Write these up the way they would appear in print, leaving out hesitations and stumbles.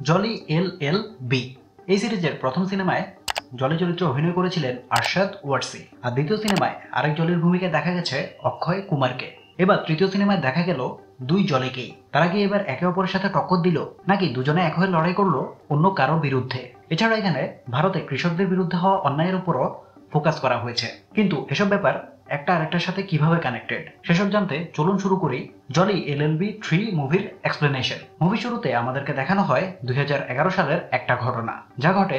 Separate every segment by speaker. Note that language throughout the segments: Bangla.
Speaker 1: জলি এল এল বি। এই সিরিজের প্রথম সিনেমায় জলি চরিত্রে অভিনয় করেছিলেন আরশাদ ওয়ারসি, আর দ্বিতীয় সিনেমায় আরেক জলির ভূমিকায় দেখা গেছে অক্ষয় কুমারকে। এবার তৃতীয় সিনেমায় দেখা গেল দুই জলিকেই। তারা কি এবার একে অপরের সাথে টক্কর দিল, নাকি দুজনে এক হয়ে লড়াই করলো অন্য কারো বিরুদ্ধে? এছাড়া এখানে ভারতে কৃষকদের বিরুদ্ধে হওয়া অন্যায়ের উপরও ফোকাস করা হয়েছে। কিন্তু এসব ব্যাপার একটা আরেকটার সাথে কিভাবে কানেক্টেড সেসব জানতে চলুন শুরু করি জলি এলএলবি 3 মুভির এক্সপ্লেনেশন। মুভি শুরুতে আমাদেরকে দেখানো হয় 2011 সালের একটা ঘটনা, যা ঘটে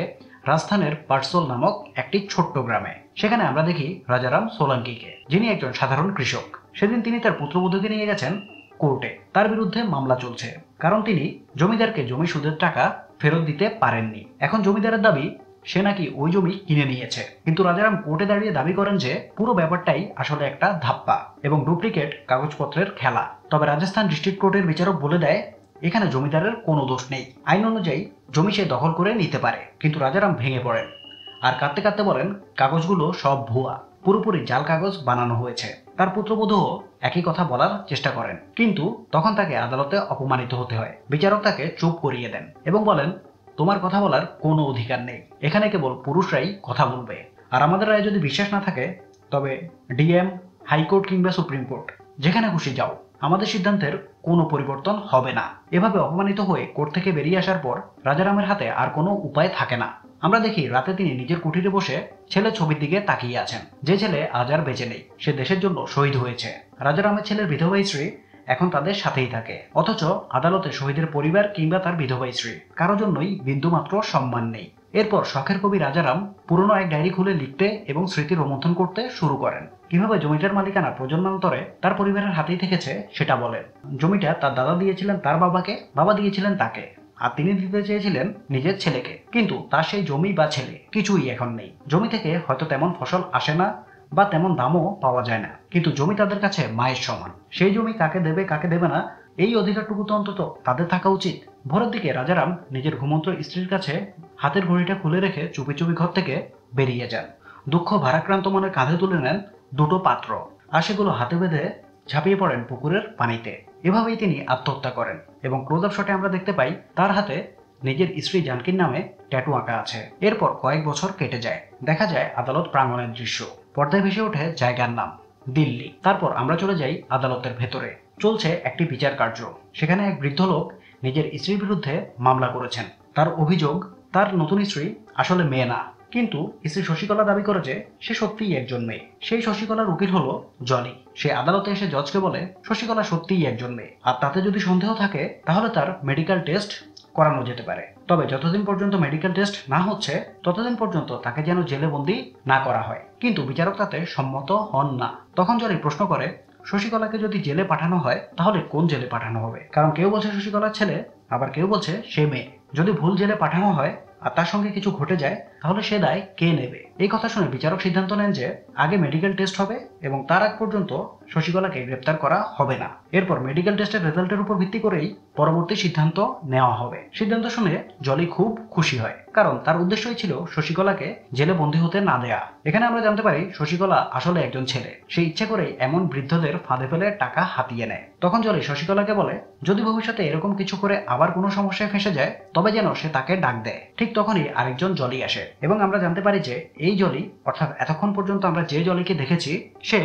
Speaker 1: রাজস্থানের পার্সোল নামক একটি ছোট্ট গ্রামে। সেখানে আমরা দেখি রাজারাম সোলাঙ্কিকে, যিনি একজন সাধারণ কৃষক। সেদিন তিনি তার পুত্রবধূকে নিয়ে গেছেন কোর্টে। তার বিরুদ্ধে মামলা চলছে, কারণ তিনি জমিদারকে জমি সুদের টাকা ফেরত দিতে পারেননি। এখন জমিদারের দাবি সে নাকি ওই জমি কিনে নিয়েছে। কিন্তু রাজারাম কোর্টে দাঁড়িয়ে দাবি করেন যে পুরো ব্যাপারটাই আসলে একটা ধাপ্পা এবং ডুপ্লিকেট কাগজপত্রের খেলা। তবে রাজস্থান ডিস্ট্রিক্ট কোর্টের বিচারক বলে দেয় এখানে জমিদারের কোনো দোষ নেই, আইন অনুযায়ী জমি সে দখল করে নিতে পারে। কিন্তু রাজারাম ভেঙে পড়েন আর কাঁদতে কাঁদতে বলেন কাগজগুলো সব ভুয়া, পুরোপুরি জাল কাগজ বানানো হয়েছে। তার পুত্রবধূও একই কথা বলার চেষ্টা করেন, কিন্তু তখন তাকে আদালতে অপমানিত হতে হয়। বিচারক তাকে চুপ করিয়ে দেন এবং বলেন তোমার কথা বলার কোনো অধিকার নেই, এখানে কেবল পুরুষরাই কথা বলবে। আর আমাদের রায়ে যদি বিশ্বাস না থাকে তবে ডিএম, হাইকোর্ট কিংবা সুপ্রিম কোর্ট, যেখানে খুশি যাও, আমাদের সিদ্ধান্তের কোনো পরিবর্তন হবে না। এভাবে অপমানিত হয়ে কোর্ট থেকে বেরিয়ে আসার পর রাজারামের হাতে আর কোনো উপায় থাকে না। আমরা দেখি রাতে তিনি নিজের কুঠিরে বসে ছেলে ছবির দিকে তাকিয়ে আছেন। যে ছেলে আজ আর বেঁচে নেই, সে দেশের জন্য শহীদ হয়েছে। রাজারামের ছেলের বিধবা স্ত্রী এখন তাদের সাথেই থাকে, অথচ আদালতে শহীদের পরিবার কিংবা তার বিধবা স্ত্রী কারো জন্যই বিন্দুমাত্র সম্মান নেই। এরপর শখের কবি রাজারাম পুরনো এক ডায়েরি খুলে লিখতে এবং স্মৃতি রোমন্থন করতে শুরু করেন। কিভাবে জমিটার মালিকানা প্রজন্মান্তরে তার পরিবারের হাতেই থেকেছে সেটা বলেন। জমিটা তার দাদা দিয়েছিলেন তার বাবাকে, বাবা দিয়েছিলেন তাকে, আর তিনি দিতে চেয়েছিলেন নিজের ছেলেকে। কিন্তু তার সেই জমি বা ছেলে কিছুই এখন নেই। জমি থেকে হয়তো তেমন ফসল আসে না বা তেমন দামও পাওয়া যায় না, কিন্তু জমি তাদের কাছে মায়ের সমান। সেই জমি কাকে দেবে কাকে দেবে না, এই অধিকারটুকু তো অন্তত তাদের থাকা উচিত। ভোরের দিকে রাজারাম নিজের ঘুমন্ত স্ত্রীর কাছে হাতের ঘড়িটা খুলে রেখে চুপি চুপি ঘর থেকে বেরিয়ে যান। দুঃখ ভারাক্রান্ত মনে কাঁধে তুলে নেন দুটো পাত্র, আর সেগুলো হাতে বেঁধে ঝাঁপিয়ে পড়েন পুকুরের পানিতে। এভাবেই তিনি আত্মহত্যা করেন এবং ক্লোজ আপ শটে আমরা দেখতে পাই তার হাতে নিজের স্ত্রী জানকীর নামে ট্যাটু আঁকা আছে। এরপর কয়েক বছর কেটে যায়, দেখা যায় আদালত প্রাঙ্গণের দৃশ্য। পর্দায় ভেসে ওঠে জায়গার নাম দিল্লি। তারপর আমরা চলে যাই আদালতের ভেতরে। চলছে একটি বিচার কার্য। সেখানে এক বৃদ্ধ লোক নিজের স্ত্রীর বিরুদ্ধে মামলা করেছেন। তার অভিযোগ তার নতুন স্ত্রী আসলে মেয়ে না, কিন্তু স্ত্রী শশীকলা দাবি করে যে সে সত্যিই একজন মেয়ে। সেই শশীকলার উকিল হলো জলি। সে আদালতে এসে জজকে বলে শশীকলা সত্যিই একজন মেয়ে, আর তাতে যদি সন্দেহ থাকে তাহলে তার মেডিকেল টেস্ট করানো যেতে পারে। তবে যতদিন পর্যন্ত মেডিকেল টেস্ট না হচ্ছে ততদিন পর্যন্ত তাকে যেন জেলে বন্দি না করা হয়। কিন্তু বিচারক তাতে সম্মত হন না। তখন জলি প্রশ্ন করে শশীকলাকে যদি জেলে পাঠানো হয় তাহলে কোন জেলে পাঠানো হবে? কারণ কেউ বলছে শশীকলার ছেলে, আবার কেউ বলছে সে মেয়ে। যদি ভুল জেলে পাঠানো হয় আর তার সঙ্গে কিছু ঘটে যায় তাহলে সে দায় কে নেবে? এই কথা শুনে বিচারক সিদ্ধান্ত নেন যে আগে মেডিকেল টেস্ট হবে এবং তার আগ পর্যন্ত শশীকলাকে গ্রেপ্তার করা হবে না। এরপর মেডিকেল টেস্টের রেজাল্টের উপর ভিত্তি করেই পরবর্তী সিদ্ধান্ত নেওয়া হবে। সিদ্ধান্ত শুনে জলি খুব খুশি হয়, কারণ তার উদ্দেশ্যই ছিল শশীকলাকে জেলে বন্দী হতে না দেয়া। এখানে আমরা জানতে পারি শশীকলা আসলে একজন ছেলে। সে ইচ্ছে করেই এমন বৃদ্ধদের ফাঁদে ফেলে টাকা হাতিয়ে নেয়। তখন জলি শশীকলাকে বলে যদি ভবিষ্যতে এরকম কিছু করে আবার কোনো সমস্যায় ফেঁসে যায় তবে যেন সে তাকে ডাক দেয়। ঠিক তখনই আরেকজন জলি আসে এবং আমরা জানতে পারি যে এই জলি, অর্থাৎ এতক্ষণ পর্যন্ত আমরা যে জলিকে দেখেছি, সে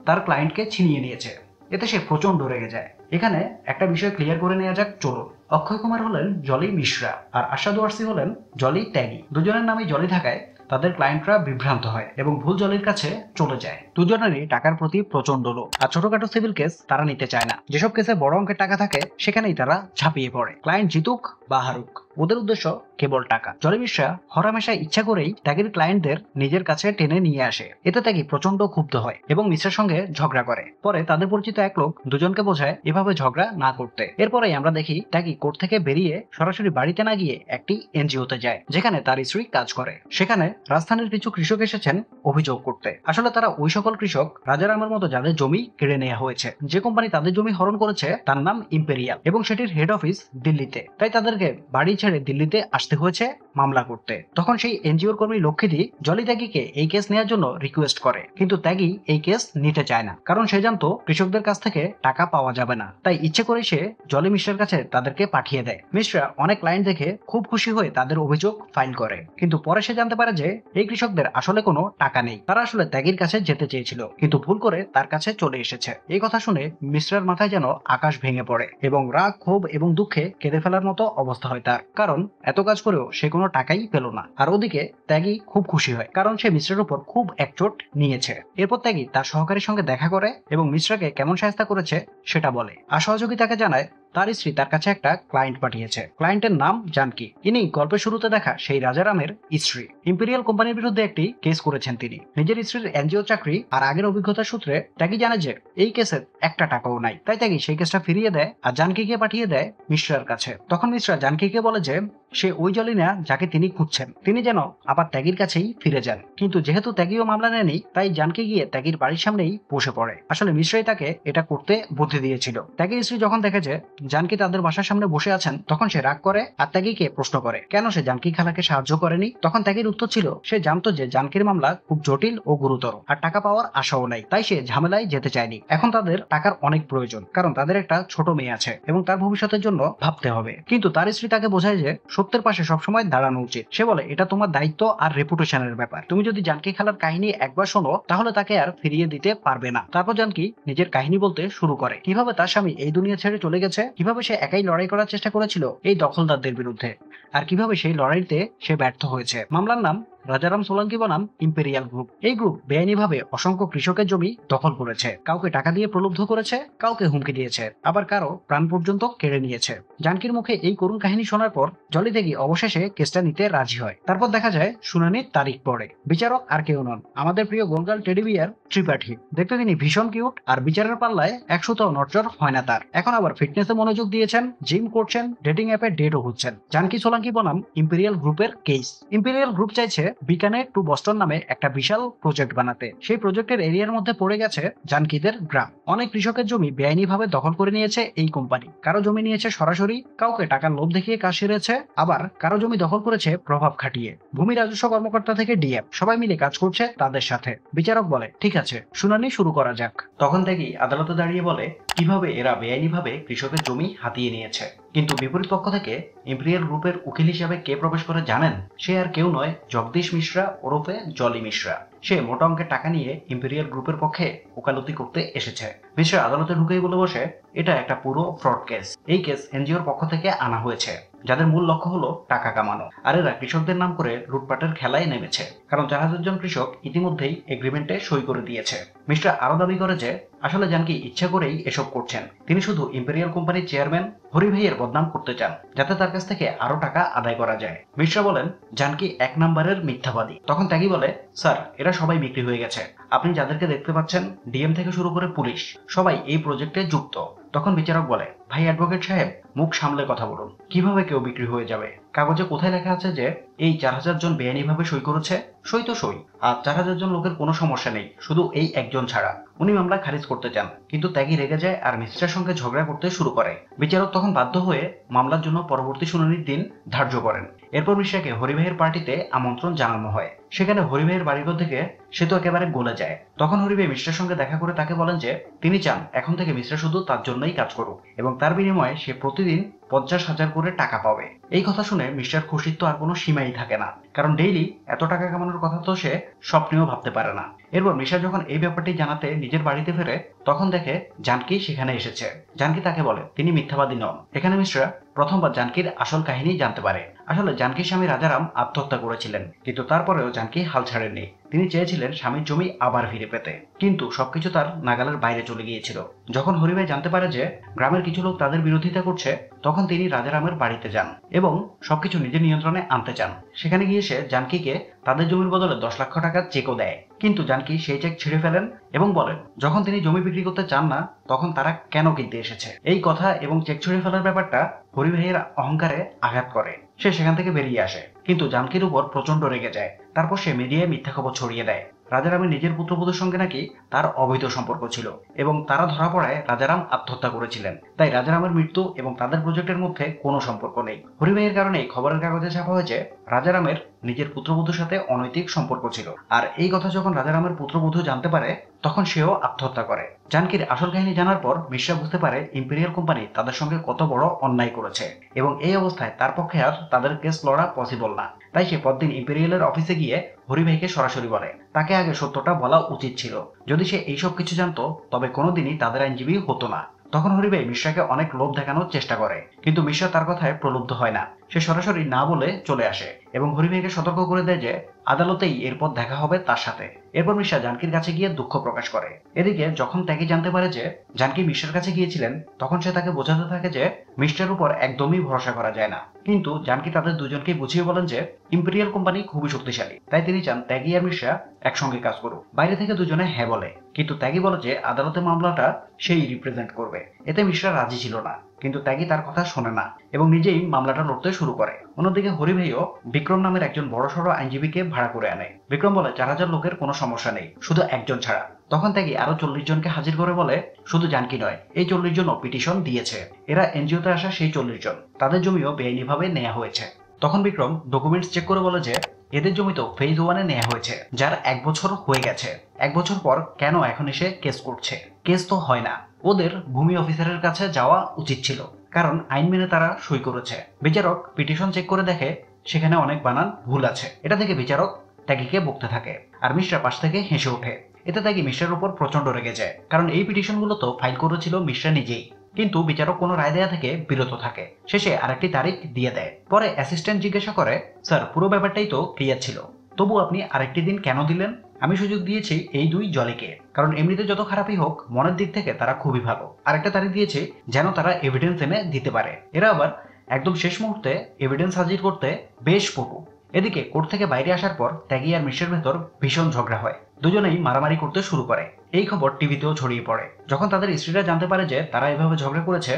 Speaker 1: তার ক্লায়েন্টকে ছিনিয়ে নিয়েছে। এতে সে প্রচন্ড রেগে যায়। এখানে একটা বিষয় ক্লিয়ার করে নেওয়া যাক চলুন। অক্ষয় কুমার হলেন জলি মিশ্রা আর আরশাদ ওয়ারসি হলেন জলি ত্যাগী। দুজনের নামে জলি থাকায় তাদের ক্লায়েন্টরা বিভ্রান্ত হয় এবং ভুল জলির কাছে চলে যায়। দুজনেরই টাকার প্রতি প্রচন্ড লোভ, আর ছোটখাটো সিভিল কেস তারা নিতে চায় না। যেসব কেসে বড় অঙ্কের টাকা থাকে সেখানেই তারা ঝাঁপিয়ে পড়ে। ক্লায়েন্ট জিতুক বা হারুক, ওদের উদ্দেশ্য কেবল টাকা। জলি মিশ্রা হরহামেশা ইচ্ছা করেই ত্যাগীর ক্লায়েন্টদের নিজের কাছে টেনে নিয়ে আসে। এতে ত্যাগী প্রচন্ড ক্ষুব্ধ হয় এবং মিশ্রার সঙ্গে ঝগড়া করে। পরে তাদের পরিচিত এক লোক দুজনকে বোঝায় এভাবে ঝগড়া না করতে। এরপরেই আমরা দেখি ত্যাগী কোর্ট থেকে বেরিয়ে সরাসরি বাড়িতে না গিয়ে একটি এনজিওতে যায়, যেখানে তার স্ত্রী কাজ করে। সেখানে রাজস্থানের কিছু কৃষক এসেছেন অভিযোগ করতে। আসলে তারা ওই সকল কৃষক রাজারামের মতো যাদের জমি কেড়ে নেওয়া হয়েছে। যে কোম্পানি তাদের জমি হরণ করেছে তার নাম ইম্পেরিয়াল এবং সেটির হেড অফিস দিল্লিতে। তাই তাদেরকে বাড়ি ছেড়ে দিল্লিতে আসতে হয়েছে মামলা করতে। তখন সেই এনজিওর কর্মী লক্ষ্মীদি জলি ত্যাগীকে এই কেস নেওয়ার জন্য রিকোয়েস্ট করে, কিন্তু ত্যাগী এই কেস নিতে চায় না, কারণ সে জানতো কৃষকদের কাছ থেকে টাকা পাওয়া যাবে না। তাই ইচ্ছে করে সে জলি মিশ্রার কাছে তাদেরকে পাঠিয়ে দেয়। মিশ্রা অনেক ক্লায়েন্ট দেখে খুব খুশি হয়ে তাদের অভিযোগ ফাইল করে, কিন্তু পরে সে জানতে পারে যে এই কৃষকদের আসলে কোনো টাকা নেই, তারা আসলে ত্যাগীর কাছে যেতে চেয়েছিল, কিন্তু ভুল করে তার কাছে চলে এসেছে। এই কথা শুনে মিশ্রার মাথায় যেন আকাশ ভেঙে পড়ে এবং রাগ, ক্ষোভ এবং দুঃখে কেঁদে ফেলার মতো অবস্থা হয় তার, কারণ এত কাজ করেও সে কোনো টাকাই পেল না। আর ওদিকে ত্যাগী খুব খুশি হয়, কারণ সে মিশ্রের উপর খুব একচোট নিয়েছে। এরপর ত্যাগী তার সহকারীর সঙ্গে দেখা করে এবং মিশ্রাকে কেমন সাহায্য করেছে সেটা বলে। আর সহযোগী তাকে জানায় তার স্ত্রী তার কাছে একটা ক্লায়েন্ট পাঠিয়েছে। ক্লায়েন্টের নাম জানকী। ইনি গল্পের শুরুতে দেখা সেই রাজারামের স্ত্রী। ইম্পেরিয়াল কোম্পানির বিরুদ্ধে একটি কেস করেছেন তিনি। নিজের স্ত্রীর এনজিও চাকরি আর আগের অভিজ্ঞতার সূত্রে ত্যাগী জানে যে এই কেসের একটা টাকাও নাই। তাই ত্যাগী সেই কেসটা ফিরিয়ে দেয় আর জানকীকে পাঠিয়ে দেয় মিশ্রার কাছে। তখন মিশ্রা জানকীকে বলে যে সে ওই জলিনা যাকে তিনি খুঁজছেন, তিনি যেন আবার ত্যাগীর কাছেই ফিরে যান। কিন্তু যেহেতু ত্যাগীও মামলা নেয়নি, তাই জানকী গিয়ে ত্যাগীর বাড়ির সামনেই বসে পড়ে। আসলে মিশ্রাই তাকে এটা করতে বুদ্ধি দিয়েছিল। ত্যাগীর স্ত্রী যখন দেখে যে জানকী তাদের বাসার সামনে বসে আছেন, তখন সে রাগ করে আর ত্যাগীকে প্রশ্ন করে কেন সে জানকী খালাকে সাহায্য করেনি। তখন ত্যাগীর উত্তর ছিল সে জানতো যে জানকীর মামলা খুব জটিল ও গুরুতর আর টাকা পাওয়ার আশাও নাই, তাই সে ঝামেলায় যেতে চায়নি। এখন তাদের টাকার অনেক প্রয়োজন, কারণ তাদের একটা ছোট মেয়ে আছে এবং তার ভবিষ্যতের জন্য ভাবতে হবে। কিন্তু তার স্ত্রী তাকে বোঝায় যে সত্যের পাশে সবসময় দাঁড়ানো উচিত। সে বলে এটা তোমার দায়িত্ব আর রেপুটেশনের ব্যাপার। তুমি যদি জানকী খালার কাহিনী একবার শোনো, তাহলে তাকে আর ফিরিয়ে দিতে পারবে না। তারপর জানকী নিজের কাহিনী বলতে শুরু করে, কিভাবে তার স্বামী এই দুনিয়া ছেড়ে চলে গেছে, কিভাবে সে একাই লড়াই করার চেষ্টা করেছিল এই দখলদারদের বিরুদ্ধে, আর কিভাবে সেই লড়াইতে সে ব্যর্থ হয়েছে। মামলার নাম রাজারাম সোলাঙ্কি বনাম ইম্পেরিয়াল গ্রুপ। এই গ্রুপ বেআইনিভাবে অসংখ্য কৃষকের জমি দখল করেছে, কাউকে টাকা দিয়ে প্রলুব্ধ করেছে, কাউকে হুমকি দিয়েছে, আবার কারো প্রাণ পর্যন্ত কেড়ে নিয়েছে। জানকীর মুখে এই করুণ কাহিনী শোনার পর জলি ত্যাগী অবশেষে কেসটা নিতে রাজি হয়। তারপর দেখা যায় শুনানির তারিখ পড়ে। বিচারক আর কেউ নন, আমাদের প্রিয় গোলগাল টেডি বিয়ার ত্রিপাঠী। দেখতে তিনি ভীষণ কিউট, আর বিচারের পাল্লায় 100টাও নড়চড় হয় না তার। এখন আবার ফিটনেসে মনোযোগ দিয়েছেন, জিম করছেন, ডেটিং অ্যাপে ডেটও হচ্ছেন। জানকী সোলাঙ্কি বনাম ইম্পেরিয়াল গ্রুপের কেস। ইম্পেরিয়াল গ্রুপ চাইছে বিকানের টু বস্টন নামে একটা বিশাল প্রজেক্ট বানাতে। সেই প্রজেক্টের এরিয়ার মধ্যে পড়ে গেছে জানকীদের গ্রাম। অনেক কৃষকের জমি বেআইনিভাবে দখল করে নিয়েছে এই কোম্পানি। কারো জমি নিয়েছে সরাসরি, কাউকে টাকার লোভ দেখিয়ে কাজ সেরেছে, আবার কারো জমি দখল করেছে প্রভাব খাটিয়ে। ভূমি রাজস্ব কর্মকর্তা থেকে ডিএম সবাই মিলে কাজ করছে তাদের সাথে। বিচারক বলে ঠিক আছে, শুনানি শুরু করা যাক। তখন থেকে আদালতে দাঁড়িয়ে বলে কিভাবে এরা বেআইনিভাবে কৃষকের জমি হাতিয়ে নিয়েছে। কিন্তু বিপরীত পক্ষ থেকে ইম্পেরিয়াল গ্রুপের উকিল হিসেবে কে প্রবেশ করে জানেন? সে আর কেউ নয়, জগদীশ মিশ্রা ওরফে জলি মিশ্রা। সে মোটা অঙ্কের টাকা নিয়ে ইম্পেরিয়াল গ্রুপের পক্ষে ওকালতি করতে এসেছে। মিশ্রা আদালতে ঢুকেই বলে বসে এটা একটা পুরো ফ্রড কেস। এই কেস এনজিওর পক্ষ থেকে আনা হয়েছে, যাদের মূল লক্ষ্য হলো টাকা কামানো। আর এরা কৃষকদের নাম করে লুটপাটের খেলায় নেমেছে, কারণ 4000 জন কৃষক ইতিমধ্যেই এগ্রিমেন্টে সই করে দিয়েছে। মিশ্রা আরো দাবি করে যে আসলে জানকী ইচ্ছা করেই এসব করছেন। তিনি শুধু ইম্পেরিয়াল কোম্পানির চেয়ারম্যান হরি ভাইয়ের বদনাম করতে চান, যাতে তার কাছ থেকে আরো টাকা আদায় করা যায়। মিশ্রা বলেন জানকী 1 নম্বরের মিথ্যাবাদী। তখন ত্যাগী বলে স্যার, এরা সবাই বিক্রি হয়ে গেছে। আপনি যাদেরকে দেখতে পাচ্ছেন, ডিএম থেকে শুরু করে পুলিশ, সবাই এই প্রজেক্টে যুক্ত। তখন বিচারক বলে ভাই অ্যাডভোকেট সাহেব, মুখ সামলে কথা বলুন। কিভাবে কেউ বিক্রি হয়ে যাবে? কাগজে কোথায় লেখা আছে যে এই 4000 জন বেআইনিভাবে সই করেছে? সই তো সই, আর 4000 জন লোকের কোনো সমস্যা নেই, শুধু এই একজন ছাড়া। উনি মামলা খারিজ করতে চান, কিন্তু ত্যাগী রেগে যায় আর মিশ্রার সঙ্গে ঝগড়া করতে শুরু করে। বিচারক তখন বাধ্য হয়ে মামলার জন্য পরবর্তী শুনানির দিন ধার্য করেন। এরপর মিশ্রাকে হরিভাইয়ের পার্টিতে আমন্ত্রণ জানানো হয়। সেখানে হরিভাইয়ের বাড়িঘর থেকে সে তো একেবারে গলে যায়। তখন হরিভাই মিশ্রার সঙ্গে দেখা করে তাকে বলেন যে তিনি চান এখন থেকে মিশ্রা শুধু তার জন্যই কাজ করুক এবং তার বিনিময়ে সে প্রতিদিন 50,000 করে টাকা পাবে। এই কথা শুনে মিশ্রার খুশির তো আর কোনো সীমাই থাকে না, কারণ ডেইলি এত টাকা কামানোর কথা তো সে স্বপ্নেও ভাবতে পারে না। এরপর মিশ্রা যখন এই ব্যাপারটি জানাতে নিজের বাড়িতে ফেরে, তখন দেখে জানকী সেখানে এসেছে। জানকী তাকে বলে তিনি মিথ্যাবাদী নন। এখানে মিশ্রা প্রথমবার জানকীর আসল কাহিনী জানতে পারে। আসলে জানকীর স্বামী রাজারাম আত্মহত্যা করেছিলেন, কিন্তু তারপরেও জানকী হাল ছাড়েননি। তিনি চেয়েছিলেন স্বামীর জমি আবার ফিরে পেতে, কিন্তু সবকিছু তার নাগালের বাইরে চলে গিয়েছিল। যখন হরিভাই জানতে পারে যে গ্রামের কিছু লোক তাদের বিরোধিতা করছে, তখন তিনি রাজারামের বাড়িতে যান এবং সবকিছু নিজের নিয়ন্ত্রণে আনতে চান। সেখানে গিয়ে সে জানকীকে তাদের জমির বদলে 10 লাখ টাকার চেকও দেয়, কিন্তু জানকী সেই চেক ছিঁড়ে ফেলেন এবং বলেন যখন তিনি জমি বিক্রি করতে চান না, তখন তারা কেন কিনতে এসেছে। এই কথা এবং চেক ছিঁড়ে ফেলার ব্যাপারটা হরিভাইয়ের অহংকারে আঘাত করে। সে সেখান থেকে বেরিয়ে আসে, কিন্তু জানকীর উপর প্রচন্ড রেগে যায়। তারপর সে মিডিয়ায় মিথ্যা খবর ছড়িয়ে দেয় রাজারামের নিজের পুত্রবধূর সঙ্গে নাকি তার অবৈধ সম্পর্ক ছিল এবং তারা ধরা পড়ায় রাজারাম আত্মহত্যা করেছিলেন। তাই রাজারামের মৃত্যু এবং তাদের প্রজেক্টের মধ্যে কোনো সম্পর্ক নেই। হরিভাইয়ের কারণে খবরের কাগজে ছাপা হয়েছে রাজারামের নিজের পুত্রবধূর সাথে অনৈতিক সম্পর্ক ছিল। আর এই কথা যখন রাজারামের পুত্রবধূ জানতে পারে তখন সেও আত্মহত্যা করে। জানকীর আসল কাহিনী জানার পর মিশ্রা বুঝতে পারে ইম্পেরিয়াল কোম্পানি তাদের সঙ্গে কত বড় অন্যায় করেছে এবং এই অবস্থায় তার পক্ষে আর তাদের কেস লড়া পসিবল না। তাই সে পরদিন ইম্পেরিয়ালের অফিসে গিয়ে হরিভাইকে সরাসরি বলে তাকে আগে সত্যটা বলা উচিত ছিল। যদি সে এইসব কিছু জানতো তবে কোনোদিনই তাদের আইনজীবী হতো না। তখন হরিভাই মিশ্রাকে অনেক লোভ দেখানোর চেষ্টা করে, কিন্তু মিশ্রা তার কথায় প্রলুব্ধ হয় না। সে সরাসরি না বলে চলে আসে এবং হরিভাইকে সতর্ক করে দেয় যে আদালতেই এরপর দেখা হবে তার সাথে। এরপর মিশ্রা জানকীর কাছে গিয়ে দুঃখ প্রকাশ করে। এদিকে যখন ত্যাগী জানতে পারে যে জানকী মিশ্রার কাছে গিয়েছিলেন তখন সে তাকে বোঝাতে থাকে যে মিশ্রার উপর একদমই ভরসা করা যায় না। কিন্তু জানকী তাদের দুজনকেই বুঝিয়ে বলেন যে ইম্পেরিয়াল কোম্পানি খুবই শক্তিশালী, তাই তিনি চান ত্যাগী আর মিশ্রা একসঙ্গে কাজ করুক। বাইরে থেকে দুজনে হ্যাঁ বলে, কিন্তু ত্যাগী বলে যে আদালতে মামলাটা সেই রিপ্রেজেন্ট করবে। এতে মিশ্রা রাজি ছিল না, কিন্তু ত্যাগী তার কথা শোনে না এবং নিজেই মামলাটা লড়তে শুরু করে। অন্যদিকে হরিভাইও বিক্রম নামের একজন বড়সড় আইনজীবীকে ভাড়া করে আনে। বিক্রম বলে 4000 লোকের কোনো সমস্যা নেই, শুধু একজন ছাড়া। তখন ত্যাগী আরো 40 জনকে হাজির করে বলে শুধু জানকী নয়, এই 40 জনও পিটিশন দিয়েছে। এরা এনজিওতে আসা সেই 40 জন, তাদের জমিও বেআইনিভাবে নেওয়া হয়েছে। তখন বিক্রম ডকুমেন্টস চেক করে বলে যে এদের জমি তো ফেজ 1-এ নেওয়া হয়েছে, যার 1 বছর হয়ে গেছে। 1 বছর পর কেন এখন এসে কেস করছে? কেস তো হয় না। ওদের ভূমি অফিসারের কাছে যাওয়া উচিত ছিল, কারণ আইন মেনে তারা সই করেছে। বিচারক পিটিশন চেক করে দেখে সেখানে অনেক বানান ভুল আছে। এটা থেকে বিচারক ত্যাগীকে বকতে থাকে আর মিশ্রা পাশ থেকে হেসে ওঠে। এতে ত্যাগী মিশ্রার উপর প্রচন্ড রেগে যায়, কারণ এই পিটিশনগুলো তো ফাইল করেছিল মিশ্রা নিজেই। কিন্তু বিচারক কোনো রায় দেয়া থেকে বিরত থাকে। শেষে আরেকটি তারিখ দিয়ে দেয়। পরে অ্যাসিস্ট্যান্ট জিজ্ঞাসা করে, স্যার পুরো ব্যাপারটাই তো ক্লিয়ার ছিল, তবু আপনি আরেকটি দিন কেন দিলেন? আমি সুযোগ দিয়েছি এই 2 জলিকে, কারণ এমনিতে যত খারাপই হোক মনের দিক থেকে তারা খুবই ভালো। আরেকটা তারিখ দিয়েছি যেন তারা এভিডেন্স এনে দিতে পারে। এরা আবার একদম শেষ মুহূর্তে এভিডেন্স হাজির করতে বেশ পটু। এদিকে কোর্ট থেকে বাইরে আসার পর ত্যাগী আর মিশ্রের ভেতর ভীষণ ঝগড়া হয়। দুজনেই মারামারি করতে শুরু করে। এই খবর টিভিতেও ছড়িয়ে পড়ে। যখন তাদের স্ত্রীরা জানতে পারে যে তারা এভাবে ঝগড়া করেছে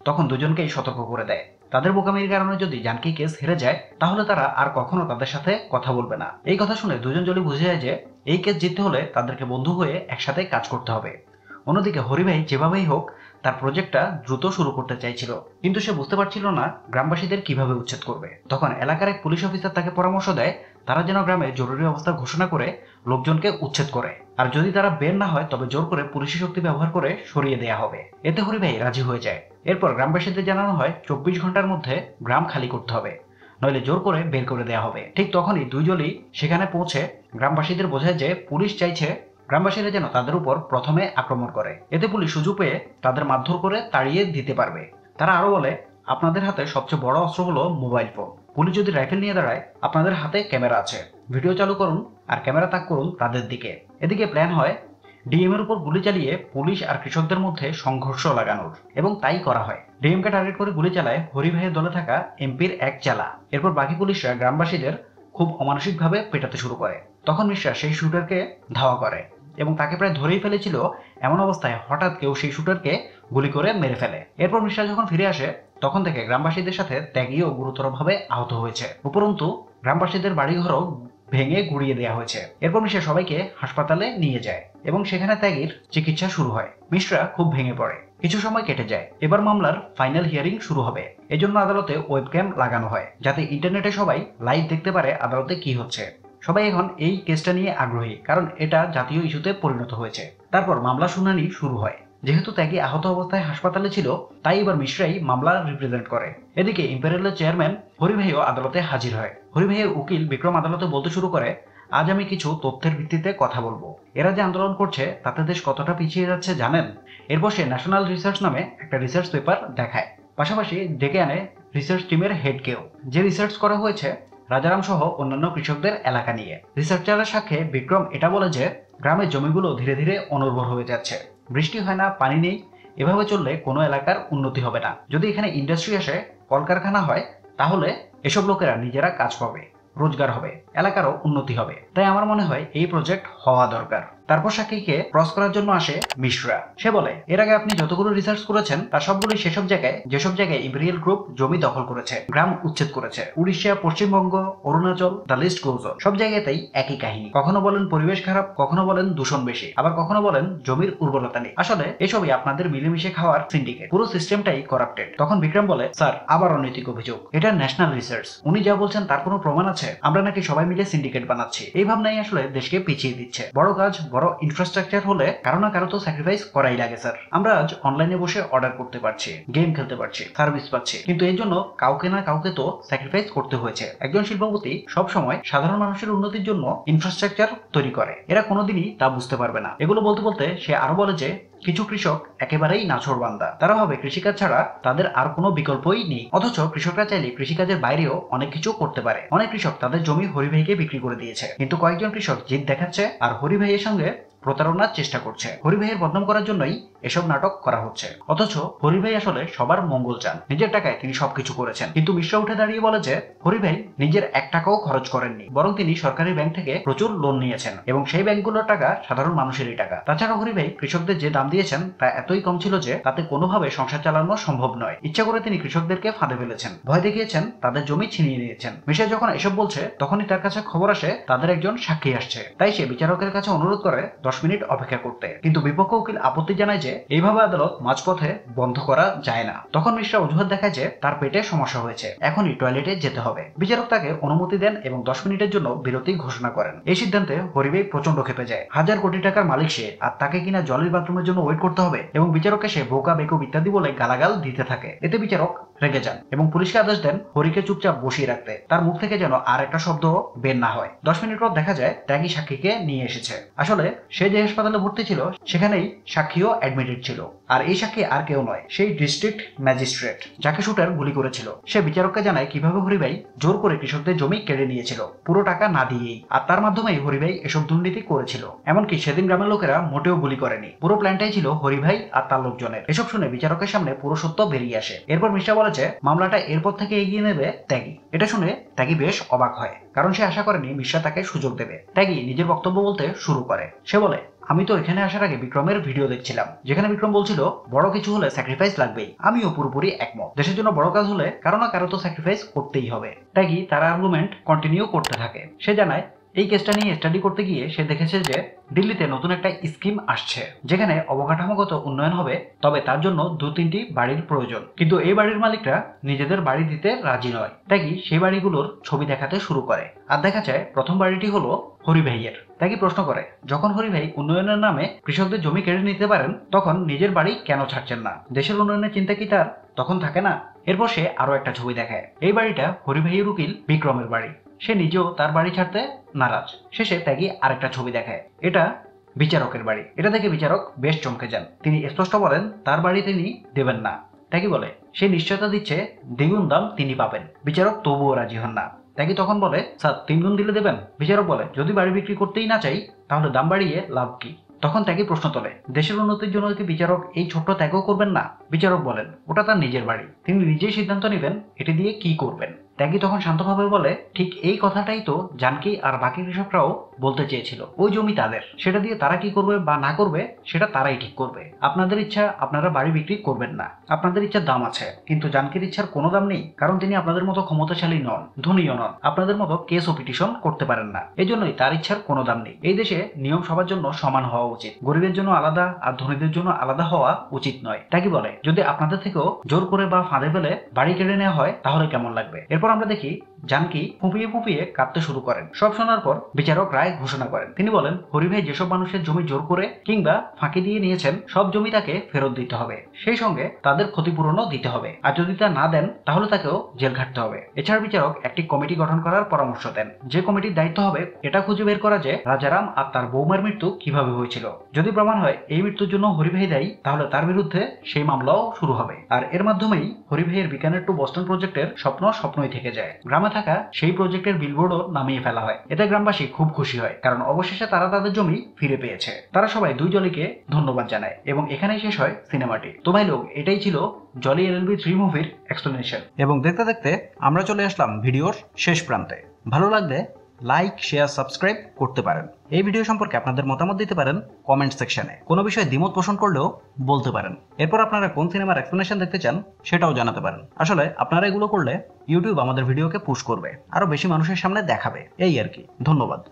Speaker 1: তখন দুজনকেই সতর্ক করে দেয়। তাদের বোকামির কারণে যদি জানকী কেস হেরে যায় তাহলে তারা আর কখনো তাদের সাথে কথা বলবে না। এই কথা শুনে দুজন জলই বুঝে যায় যে এই কেস জিততে হলে তাদেরকে বন্ধু হয়ে একসাথে কাজ করতে হবে। অন্যদিকে হরিভাই যেভাবেই হোক তার প্রজেক্টটা দ্রুত শুরু করতে চাইছিল, কিন্তু সে বুঝতে পারছিল না গ্রামবাসীদের কিভাবে উচ্ছেদ করবে। তখন এলাকার এক পুলিশ অফিসার তাকে পরামর্শ দেয় তারা যেন গ্রামে জরুরি অবস্থা ঘোষণা করে লোকজনকে উচ্ছেদ করে, আর যদি তারা বের না হয় তবে জোর করে পুলিশি শক্তি ব্যবহার করে সরিয়ে দেয়া হবে। এতে হরিভাই রাজি হয়ে যায়। এরপর গ্রামবাসীদের জানানো হয় 24 ঘন্টার মধ্যে গ্রাম খালি করতে হবে, নইলে জোর করে বের করে দেওয়া হবে। ঠিক তখনই 2 জনই সেখানে পৌঁছে গ্রামবাসীদের বোঝায় যে পুলিশ চাইছে গ্রামবাসীরা যেন তাদের উপর প্রথমে আক্রমণ করে। এতে পুলিশ সুযোগ পেয়ে তাদের মারধর করে তাড়িয়ে দিতে পারবে। তারা আরো বলে আপনাদের হাতে সবচেয়ে বড় অস্ত্র হলো মোবাইল ফোন। পুলিশ যদি রাইফেল নিয়ে দাঁড়ায় আপনাদের হাতে ক্যামেরা আছে, ভিডিও চালু করুন আর ক্যামেরা তাক করুন তাদের দিকে। এদিকে প্ল্যান হয় ডিএম এর উপর গুলি চালিয়ে পুলিশ আর কৃষকদের মধ্যে সংঘর্ষ লাগানোর, এবং তাই করা হয়। ডিএমকে টার্গেট করে গুলি চালায় হরিভাইয়ের দলে থাকা এমপির এক চেলা। এরপর বাকি পুলিশরা গ্রামবাসীদের খুব অমানসিকভাবে পেটাতে শুরু করে। তখন মিশ্রা সেই শুটারকে ধাওয়া করে এবং তাকে প্রায় ধরেই ফেলেছিল। এমন অবস্থায় হঠাৎ কেউ সেই শুটারকে গুলি করে মেরে ফেলে। এরপর মিশ্রা যখন ফিরে আসে তখন থেকে গ্রামবাসীদের সাথে ত্যাগীও গুরুতরভাবে আহত হয়েছে। উপরন্তু গ্রামবাসীদের বাড়িঘরও ভেঙে গুড়িয়ে দেওয়া হয়েছে। এরপর মিশ্রা সবাইকে হাসপাতালে নিয়ে যায় এবং সেখানে ত্যাগীর চিকিৎসা শুরু হয়। মিশ্রা খুব ভেঙে পড়ে। কিছু সময় কেটে যায়। এবার মামলার ফাইনাল হিয়ারিং শুরু হবে। এজন্য আদালতে ওয়েবক্যাম লাগানো হয় যাতে ইন্টারনেটে সবাই লাইভ দেখতে পারে আদালতে কি হচ্ছে। সবাই এখন এই কেসটা নিয়ে আগ্রহী, কারণ এটা জাতীয় ইস্যুতে পরিণত হয়েছে। তারপর মামলা শুনানি শুরু হয়। যেহেতু ত্যাগী আহত অবস্থায় হাসপাতালে ছিল তাই এবার মিশ্রাই মামলা রিপ্রেজেন্ট করে। এদিকে ইম্পেরিয়ালের চেয়ারম্যান হরিভাইও আদালতে হাজির হয়। হরিভাইয়ের উকিল বিক্রম আদালতে বলতে শুরু করে আজ আমি কিছু তথ্যের ভিত্তিতে কথা বলবো। এরা যে আন্দোলন করছে তাতে দেশ কতটা পিছিয়ে যাচ্ছে জানেন? এরপর সে ন্যাশনাল রিসার্চ নামে একটা রিসার্চ পেপার দেখায়। পাশাপাশি ডেকে আনে রিসার্চ টিমের হেডকেও, যে রিসার্চ করা হয়েছে রাজারাম সহ অন্যান্য কৃষকদের এলাকা নিয়ে। রিসার্চারের সাথে বিক্রম এটা বলে যে গ্রামের জমিগুলো ধীরে ধীরে অনুর্বর হয়ে যাচ্ছে, বৃষ্টি হয় না, পানি নেই। এভাবে চললে কোনো এলাকার উন্নতি হবে না। যদি এখানে ইন্ডাস্ট্রি আসে, কলকারখানা হয়, তাহলে এসব লোকেরা নিজেরা কাজ পাবে, রোজগার হবে, এলাকারও উন্নতি হবে। তাই আমার মনে হয় এই প্রজেক্ট হওয়া দরকার। তারপর সাক্ষীকে ক্রস করার জন্য আসে মিশ্রা। সে বলে, এর আগে আপনি যতগুলো রিসার্চ করেছেন তার সবগুলোই সেসব জায়গায় যেসব জায়গায় ইম্পেরিয়াল গ্রুপ জমি দখল করেছে, গ্রাম উচ্ছেদ করেছে। Orissa, Paschimbanga, Arunachal, the list goes on. সব জায়গাতেই একই কাহিনী। কখনো বলেন পরিবেশ খারাপ, কখনো বলেন দূষণ বেশি, আবার কখনো বলেন জমির উর্বরতা নেই। আসলে এসবই আপনাদের মিলেমিশে খাওয়ার সিন্ডিকেট। পুরো সিস্টেমটাই করাপ্টেড। তখন বিক্রম বলে, স্যার আবার অনৈতিক অভিযোগ, এটা ন্যাশনাল রিসার্চ। উনি যা বলছেন তার কোনো প্রমাণ আছে? আমরা নাকি সবাই মিলে সিন্ডিকেট বানাচ্ছি। এই ভাবনাই আসলে দেশকে পিছিয়ে দিচ্ছে। বড় কাজ, বড় ইনফ্রাস্ট্রাকচার হলে কারো না কারো তো স্যাক্রিফাইস করাই লাগে স্যার। আমরা আজ অনলাইনে বসে অর্ডার করতে পারছি, গেম খেলতে পারছি, সার্ভিস পাচ্ছি, কিন্তু এর জন্য কাউকে না কাউকে তো স্যাক্রিফাইস করতে হয়েছে। একজন শিল্পপতি সব সময় সাধারণ মানুষের উন্নতির জন্য ইনফ্রাস্ট্রাকচার তৈরি করে, এরা কোনোদিনই তা বুঝতে পারবে না। এগুলো বলতে বলতে সে আরো বলে যে কিছু কৃষক একেবারেই নাছোড়বান্দা। তারা ভাবে কৃষিকাজ ছাড়া তাদের আর কোনো বিকল্পই নেই। অথচ কৃষকরা চাইলে কৃষিকাজের বাইরেও অনেক কিছু করতে পারে। অনেক কৃষক তাদের জমি হরিভাইকে বিক্রি করে দিয়েছে, কিন্তু কয়েকজন কৃষক জিদ দেখাচ্ছে আর হরিভাইয়ের সঙ্গে প্রতারণার চেষ্টা করছে। হরিভাইয়ের বদনাম করার জন্যই এসব নাটক করা হচ্ছে। অথচ হরিভাই আসলে সবার মঙ্গল চান। নিজের টাকায় তিনি সবকিছু করেছেন। কিন্তু মিশ্রা উঠে দাঁড়িয়ে বলে যে হরিভাই নিজের 1 টাকাও খরচ করেননি, বরং তিনি সরকারি ব্যাংক থেকে প্রচুর লোন নিয়েছেন এবং সেই ব্যাংকগুলোর টাকা সাধারণ মানুষেরই টাকা। তাছাড়া হরিভাই কৃষকদের যে দাম দিয়েছেন তা এতই কম ছিল যে তাতে কোনোভাবে সংসার চালানো সম্ভব নয়। ইচ্ছা করে তিনি কৃষকদেরকে ফাঁদে ফেলেছেন, ভয় দেখিয়েছেন, তাদের জমি ছিনিয়ে নিয়েছেন। মিশ্রা যখন এসব বলছে তখনই তার কাছে খবর আসে তাদের একজন সাক্ষী আসছে। তাই সে বিচারকের কাছে অনুরোধ করে 10 মিনিট অপেক্ষা করতে। কিন্তু বিপক্ষ উকিল আপত্তি জানায় যে এইভাবে আদালত মাঝপথে বন্ধ করা যায় না। তখন মিশ্রা অজুহাত দেখায় যে তার পেটে সমস্যা হয়েছে, এখনই টয়লেটে যেতে হবে। বিচারক তাকে অনুমতি দেন এবং 10 মিনিটের জন্য বিরতি ঘোষণা করেন। এই সিদ্ধান্তে হরিভাই প্রচন্ড ক্ষেপে যায়। হাজার কোটি টাকার মালিক সে, আর তাকে কিনা জলের বাথরুমের জন্য ওয়েট করতে হবে এবং বিচারককে সে বোকা বেকুব ইত্যাদি বলে গালাগাল দিতে থাকে। এতে বিচারক রেগে যান এবং পুলিশকে আদেশ দেন হরিকে চুপচাপ বসিয়ে রাখতে, তার মুখ থেকে যেন আর একটা শব্দ বের না হয়। 10 মিনিট পর দেখা যায় ত্যাগী সাক্ষীকে নিয়ে এসেছে। আসলে সে যে হাসপাতালে ভর্তি ছিল সেখানেই সাক্ষীও অ্যাডমিটেড ছিল। আর এই সাক্ষী আর কেউ নয়, সেই ডিস্ট্রিক্ট ম্যাজিস্ট্রেট যাকে শুটার গুলি করেছিল। সে বিচারককে জানায় কিভাবে হরিভাই জোর করে কৃষকদের জমি কেড়ে নিয়েছিল, পুরো টাকা না দিয়েই। আর তার মাধ্যমেই হরিভাই এসব দুর্নীতি করেছিল। এমনকি সেদিন গ্রামের লোকেরা মোটেও গুলি করেনি, পুরো প্ল্যানটাই ছিল হরিভাই আর তার লোকজনের। এসব শুনে বিচারকের সামনে পুরো সত্য বেরিয়ে আসে। এরপর মিশ্রা বলেছে মামলাটা এরপর থেকে এগিয়ে নেবে ত্যাগী। এটা শুনে ত্যাগী বেশ অবাক হয়, কারণ সে আশা করেনি মিশ্রা তাকে সুযোগ দেবে। ত্যাগী নিজের বক্তব্য বলতে শুরু করে। সে বলে, আমি তো এখানে আসার আগে বিক্রমের ভিডিও দেখছিলাম, যেখানে বিক্রম বলছিল বড় কিছু হলে স্যাক্রিফাইস লাগবেই। আমিও পুরোপুরি একমত। দেশের জন্য বড় কাজ হলে কারো না কারো তো স্যাক্রিফাইস করতেই হবে। ত্যাগী তার আর্গুমেন্ট কন্টিনিউ করতে থাকে। সে জানায় এই কেসটা নিয়ে স্টাডি করতে গিয়ে সে দেখেছে যে দিল্লিতে নতুন একটা স্কিম আসছে যেখানে অবকাঠামোগত উন্নয়ন হবে, তবে তার জন্য 2-3টি বাড়ির প্রয়োজন। কিন্তু এই বাড়ির মালিকরা নিজেদের বাড়ি দিতে রাজি নয়। ত্যাগী সেই বাড়িগুলোর ছবি দেখাতে শুরু করে। আর দেখা যায় প্রথম বাড়িটি হলো হরিভাইয়ের। ত্যাগী প্রশ্ন করে, যখন হরিভাই উন্নয়নের নামে কৃষকদের জমি কেড়ে নিতে পারেন তখন নিজের বাড়ি কেন ছাড়ছেন না? দেশের উন্নয়নের চিন্তা কি তার তখন থাকে না? এরপর সে আরো একটা ছবি দেখায়। এই বাড়িটা হরিভাইয়ের উকিল বিক্রমের বাড়ি। সে নিজেও তার বাড়ি ছাড়তে নারাজ। শেষে ত্যাগী আরেকটা ছবি দেখায়, এটা বিচারকের বাড়ি। এটা দেখে বিচারক বেশ চমকে যান। তিনি স্পষ্ট বলেন তার বাড়ি তিনি দেবেন না। ত্যাগী বলে সে নিশ্চয়তা দিচ্ছে দ্বিগুণ দাম তিনি পাবেন। বিচারক তবুও রাজি হন না। ত্যাগী তখন বলে, স্যার 3 গুণ দিলে দেবেন? বিচারক বলে, যদি বাড়ি বিক্রি করতেই না চাই তাহলে দাম বাড়িয়ে লাভ কি? তখন ত্যাগী প্রশ্ন তোলে, দেশের উন্নতির জন্য কি বিচারক এই ছোট্ট ত্যাগও করবেন না? বিচারক বলেন, ওটা তার নিজের বাড়ি, তিনি নিজেই সিদ্ধান্ত নেবেন এটি দিয়ে কি করবেন। ত্যাগী তখন শান্তভাবে বলে, ঠিক এই কথাটাই তো জানকী আর বাকি কৃষকরাও বলতে চেয়েছিল। ওই জমি তাদের, সেটা দিয়ে তারা কি করবে বা না করবে সেটা তারাই ঠিক করবে। আপনাদের ইচ্ছা, আপনারা বাড়ি বিক্রি করবেন না। আপনাদের ইচ্ছার দাম আছে, কিন্তু জানকীর ইচ্ছার কোনো দাম নেই, কারণ তিনি আপনাদের মতো ক্ষমতাশালী নন, ধনীও নন, আপনাদের মতো কেস ও পিটিশন করতে পারেন না। এই জন্যই তার ইচ্ছার কোনো দাম নেই। এই দেশে নিয়ম সবার জন্য সমান হওয়া উচিত, গরিবের জন্য আলাদা আর ধনীদের জন্য আলাদা হওয়া উচিত নয়। ত্যাগী বলে, যদি আপনাদের থেকেও জোর করে বা ফাঁদে ফেলে বাড়ি কেড়ে নেওয়া হয় তাহলে কেমন লাগবে? এরপর আমরা দেখি জানকী ফুঁপিয়ে ফুঁপিয়ে কাঁদতে শুরু করেন। সব শোনার পর বিচারক রায় ঘোষণা করেন। তিনি বলেন, হরিভাই যেসব মানুষের জমি জোর করে কিংবা ফাঁকি দিয়ে নিয়েছেন সব জমি তাকে ফেরত দিতে হবে, সেই সঙ্গে তাদের ক্ষতিপূরণও দিতে হবে। আর যদি তা না দেন তাহলে তাকেও জেল খাটতে হবে। এছাড়া বিচারক একটি কমিটি গঠন করার পরামর্শ দেন, যে কমিটির দায়িত্ব হবে এটা খুঁজে বের করা যে রাজারাম আর তার বৌমার মৃত্যু কিভাবে হয়েছিল। যদি প্রমাণ হয় এই মৃত্যুর জন্য হরিভাই দায়ী, তাহলে তার বিরুদ্ধে সেই মামলাও শুরু হবে। আর এর মাধ্যমেই হরিভাইয়ের বিকানের টু বস্টন প্রজেক্টের স্বপ্নই থেকে যায়। গ্রামে থাকা সেই প্রজেক্টের বিলবোর্ডও নামিয়ে ফেলা হয়। এতে গ্রামবাসী খুব খুশি হয়, কারণ অবশেষে তারা তাদের জমি ফিরে পেয়েছে। তারা সবাই দুই জলিকে ধন্যবাদ জানায় এবং এখানেই শেষ হয় সিনেমাটি। তো ভাই লোক, এটাই ছিল জলি এলএলবি 3 মুভির এক্সপ্লেনেশন। এবং দেখতে দেখতে আমরা চলে আসলাম ভিডিওর শেষ প্রান্তে। ভালো লাগলে লাইক, শেয়ার, সাবস্ক্রাইব করতে পারেন। এই ভিডিও সম্পর্কে আপনাদের মতামত দিতে পারেন কমেন্ট সেকশনে। কোনো বিষয়ে দ্বিমত পোষণ করলেও বলতে পারেন। এরপর আপনারা কোন সিনেমার এক্সপ্লেনেশন দেখতে চান সেটাও জানাতে পারেন। আসলে আপনারা এগুলো করলে ইউটিউব আমাদের ভিডিওকে পুশ করবে, আরো বেশি মানুষের সামনে দেখাবে, এই আর কি। ধন্যবাদ।